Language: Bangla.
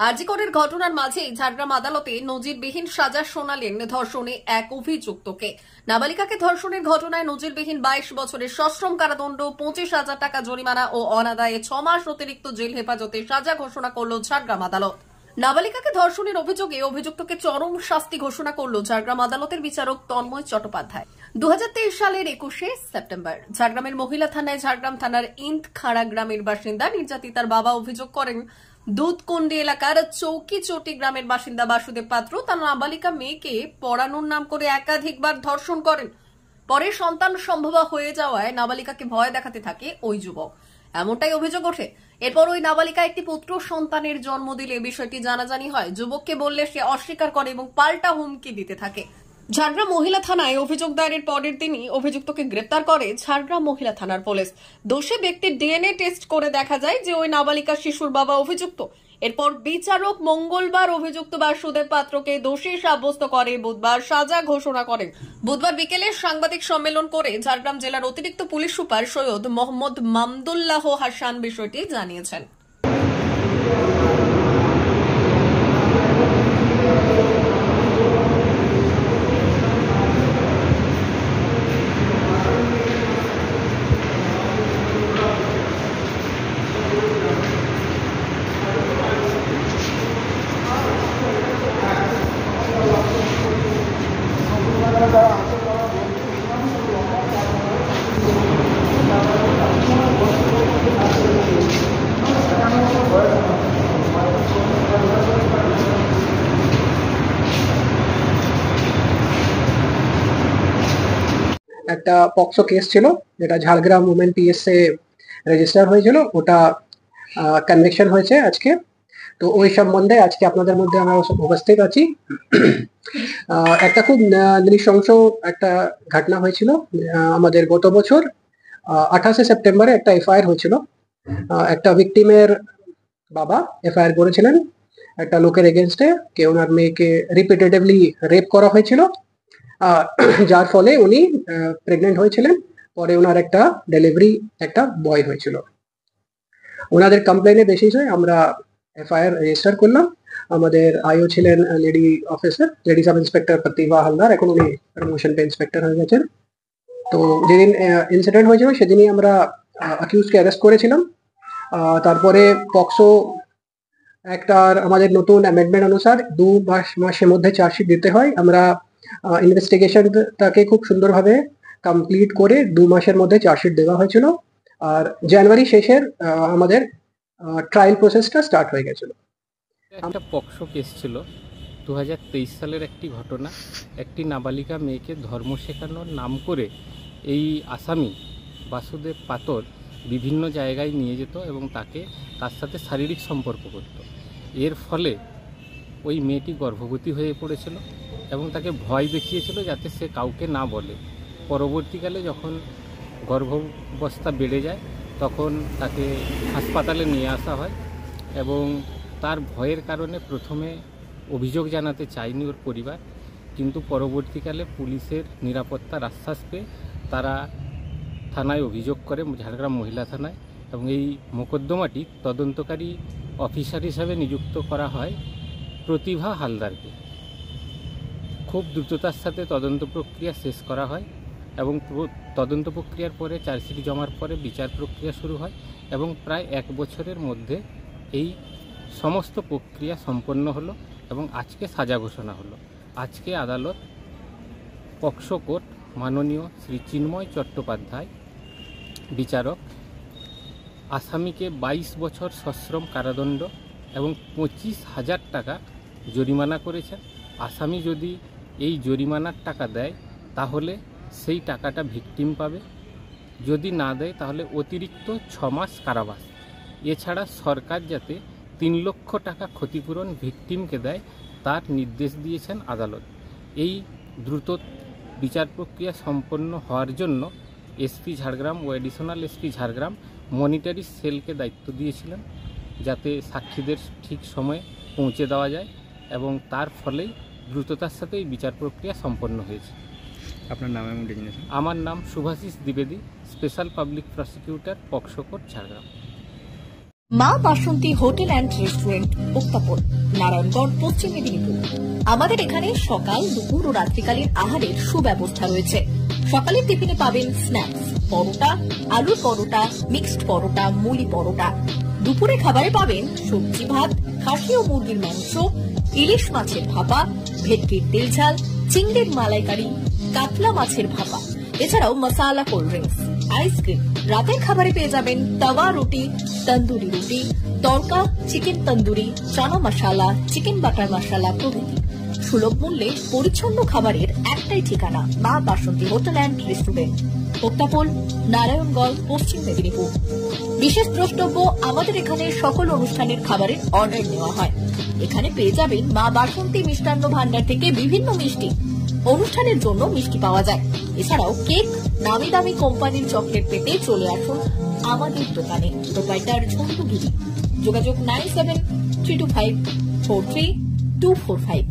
আরজিকরের ঘটনার মাঝেই ঝাড়গ্রাম আদালতে নজিরবিহীন সাজা শোনালেন ধর্ষণে এক অভিযুক্তকে। নাবালিকাকে ধর্ষণের ঘটনায় নজিরবিহীন 22 বছরের সশ্রম কারাদণ্ড, 25,000 টাকা জরিমানা ও অনাদায়ে 6 মাস অতিরিক্ত জেল হেফাজতে সাজা ঘোষণা করল ঝাড়গ্রাম আদালত। নাবালিকাকে ধর্ষণের অভিযোগে অভিযুক্তকে চরম শাস্তি ঘোষণা করল ঝাড়গ্রাম আদালতের বিচারক তন্ময় চট্টোপাধ্যায়। 2023 সালের 21শে সেপ্টেম্বর ঝাড়গ্রামের মহিলা থানায় ঝাড়গ্রাম থানার ইন্দখাড়া গ্রামের বাসিন্দা নির্যাতিতার বাবা অভিযোগ করেন, দুধকুন্ডি এলাকার চৌকিচটি গ্রামের বাসিন্দা বাসুদেব পাত্র তার নাবালিকা মেয়েকে পড়ানোর নাম করে একাধিকবার ধর্ষণ করেন। পরে সন্তান সম্ভবা হয়ে যাওয়ায় নাবালিকাকে ভয় দেখাতে থাকে ওই যুবক, এমনটাই অভিযোগ ওঠে। এরপর ওই নাবালিকা একটি পুত্র সন্তানের জন্ম দিলে বিষয়টি জানাজানি হয়। যুবককে বললে সে অস্বীকার করে এবং পাল্টা হুমকি দিতে থাকে। ঝাড়গ্রাম মহিলা থানায় অভিযোগ দায়েরের পরের দিনই অভিযুক্তকে গ্রেপ্তার করে ঝাড়গ্রাম মহিলা থানার পুলিশ। দোষী ব্যক্তির ডিএনএ টেস্ট করে দেখা যায় যে ওই নাবালিকা শিশুর বাবা অভিযুক্ত। এরপর বিচারক মঙ্গলবার অভিযুক্ত বাসুদেব পাত্রকে দোষী সাব্যস্ত করে বুধবার সাজা ঘোষণা করেন। বুধবার বিকেলে সাংবাদিক সম্মেলন করে ঝাড়গ্রাম জেলার অতিরিক্ত পুলিশ সুপার সৈয়দ মোহাম্মদ মামদুল্লাহ হাসান বিষয়টি জানিয়েছেন। একটা পক্সো কেস ছিল যেটা ঝাড়গ্রাম উমেন পিএসএ রেজিস্টার হয়েছিল, ওটা কনভিকশন হয়েছে আজকে। তো ওই সম্বন্ধে আজকে আপনাদের মধ্যে আমরা উপস্থিত আছি। একটা খুব নৃশংস একটা ঘটনা হয়েছিল আমাদের গত বছর 28শে সেপ্টেম্বরে একটা এফআইআর হয়েছিল। একটা ভিকটিমের বাবা এফআইআর করেছিলেন একটা লোকের এগেনস্টে কে ওনার মেয়েকে রিপিটেটিভলি রেপ করা হয়েছিল, যার ফলে উনি প্রেগনেন্ট হয়েছিলেন। পরে ওনার একটা ডেলিভারি একটা বয় হয়েছিল। ওনাদের কমপ্লেনের বেসিসে আমরা এফআইআর রেজিস্টার করলাম। আমাদের আইও ছিলেন lady officer, lady sub inspector Pratibha Haldar, এখন উনি প্রমোশন পে ইন্সপেক্টর হয়ে গেছেন। তো যেদিন ইনসিডেন্ট হয়েছিল সেদিনই আমরা অ্যাকিউজকে অ্যারেস্ট করেছিলাম। তারপরে পক্সো একটা আমাদের নতুন অ্যামেন্ডমেন্ট অনুসার 2 মাসের মধ্যে চার্জশিট দিতে হয়। আমরা ইনভেস্টিগেশনটাকে খুব সুন্দরভাবে কমপ্লিট করে 2 মাসের মধ্যে চার্জশিট দেওয়া হয়েছিল। আর জানুয়ারি শেষের আমাদের ট্রায়াল প্রসেসটা স্টার্ট হয়ে গেছিল। একটা পক্সো কেস ছিল 2023 সালের একটি ঘটনা। একটি নাবালিকা মেয়েকে ধর্ম শেখানোর নাম করে এই আসামি বাসুদেব পাত্র বিভিন্ন জায়গায় নিয়ে যেত এবং তার সাথে শারীরিক সম্পর্ক করত। এর ফলে ওই মেয়েটি গর্ভবতী হয়ে পড়েছিল এবং তাকে ভয় দেখিয়েছিল যাতে সে কাউকে না বলে। পরবর্তীকালে যখন গর্ভাবস্থা বেড়ে যায় তখন তাকে হাসপাতালে নিয়ে আসা হয় এবং তার ভয়ের কারণে প্রথমে অভিযোগ জানাতে চায়নি ওর পরিবার, কিন্তু পরবর্তীকালে পুলিশের নিরাপত্তার আশ্বাস পেয়ে তারা থানায় অভিযোগ করে, ঝাড়গ্রাম মহিলা থানায়, এবং এই মোকদ্দমাটি তদন্তকারী অফিসার হিসাবে নিযুক্ত করা হয় প্রতিভা হালদারকে। খুব দ্রুততার সাথে তদন্ত প্রক্রিয়া শেষ করা হয় এবং তদন্ত প্রক্রিয়ার পরে চার্জশিট জমার পরে বিচার প্রক্রিয়া শুরু হয় এবং প্রায় 1 বছরের মধ্যে এই সমস্ত প্রক্রিয়া সম্পন্ন হলো এবং আজকে সাজা ঘোষণা হলো। আজকে আদালত পক্সো কোর্ট মাননীয় শ্রী চিন্ময় চট্টোপাধ্যায় বিচারক আসামিকে 22 বছর সশ্রম কারাদণ্ড এবং 25,000 টাকা জরিমানা করেছেন। আসামি যদি এই জরিমানার টাকা দেয় তাহলে সেই টাকাটা ভিকটিম পাবে, যদি না দেয় তাহলে অতিরিক্ত 6 মাস কারাবাস। এছাড়া সরকার যাতে 3 লক্ষ টাকা ক্ষতিপূরণ ভিকটিমকে দেয় তার নির্দেশ দিয়েছেন আদালত। এই দ্রুত বিচার প্রক্রিয়া সম্পন্ন হওয়ার জন্য এসপি ঝাড়গ্রাম ও অ্যাডিশনাল এসপি ঝাড়গ্রাম মনিটরি সেলকে দায়িত্ব দিয়েছিলেন যাতে সাক্ষীদের ঠিক সময়ে পৌঁছে দেওয়া যায় এবং তার ফলেই দ্রুততার সাথে এই বিচার প্রক্রিয়া সম্পন্ন হয়েছে। আপনার নাম এবং ডেজিগনেশন? আমার নাম শুভাশিস দ্বিবেদী, special public prosecutor, POCSO court, Jhargram. Maa Basanti hotel and restaurant, উত্তাপন, নারায়ণগড়, পশ্চিম মেদিনীপুর। আমাদের এখানে সকাল, দুপুর ও রাত্রিকালীন আহারের সুব্যবস্থা রয়েছে। সকালের টিফিনে পাবেন স্ন্যাক্স, পরোটা, আলুর পরোটা, মিক্সড পরোটা, মুলি পরোটা। দুপুরে খাবারে পাবেন সবজি ভাত, খাসি ও মুরগির মাংস, ইলিশ মাছের ভাপা, ভেটকির তেল ঝাল, চিংড়ির মালাইকারি, কাতলা মাছের ভাপা, এছাড়াও মশালা কোল্ড ড্রিঙ্কস, আইসক্রিম। রাতের খাবারে পেয়ে যাবেন তাওয়া রুটি, তন্দুরি রুটি, তড়কা, চিকেন তন্দুরি, চানা মশালা, চিকেন বাটার মশালা প্রভৃতি। সুলভ মূল্যে পরিচ্ছন্ন খাবারের একটাই ঠিকানা, মা বাসন্তী হোটেল অ্যান্ড রেস্টুরেন্ট, উত্তাপন, নারায়ণগড়, পশ্চিম মেদিনীপুর। বিশেষ দ্রষ্টব্য, আমাদের এখানে সকল অনুষ্ঠানের খাবারের অর্ডার নেওয়া হয়। এখানে পেয়ে যাবেন মা বাসন্তী মিষ্টান্ন ভান্ডার থেকে বিভিন্ন মিষ্টি। অনুষ্ঠানের জন্য মিষ্টি পাওয়া যায়। এছাড়াও কেক, নামি দামি কোম্পানির চকলেট পেতে চলে আসুন আমাদের দোকানে। প্রোপাইটার ঝন্টুগিরি। যোগাযোগ 9732543245।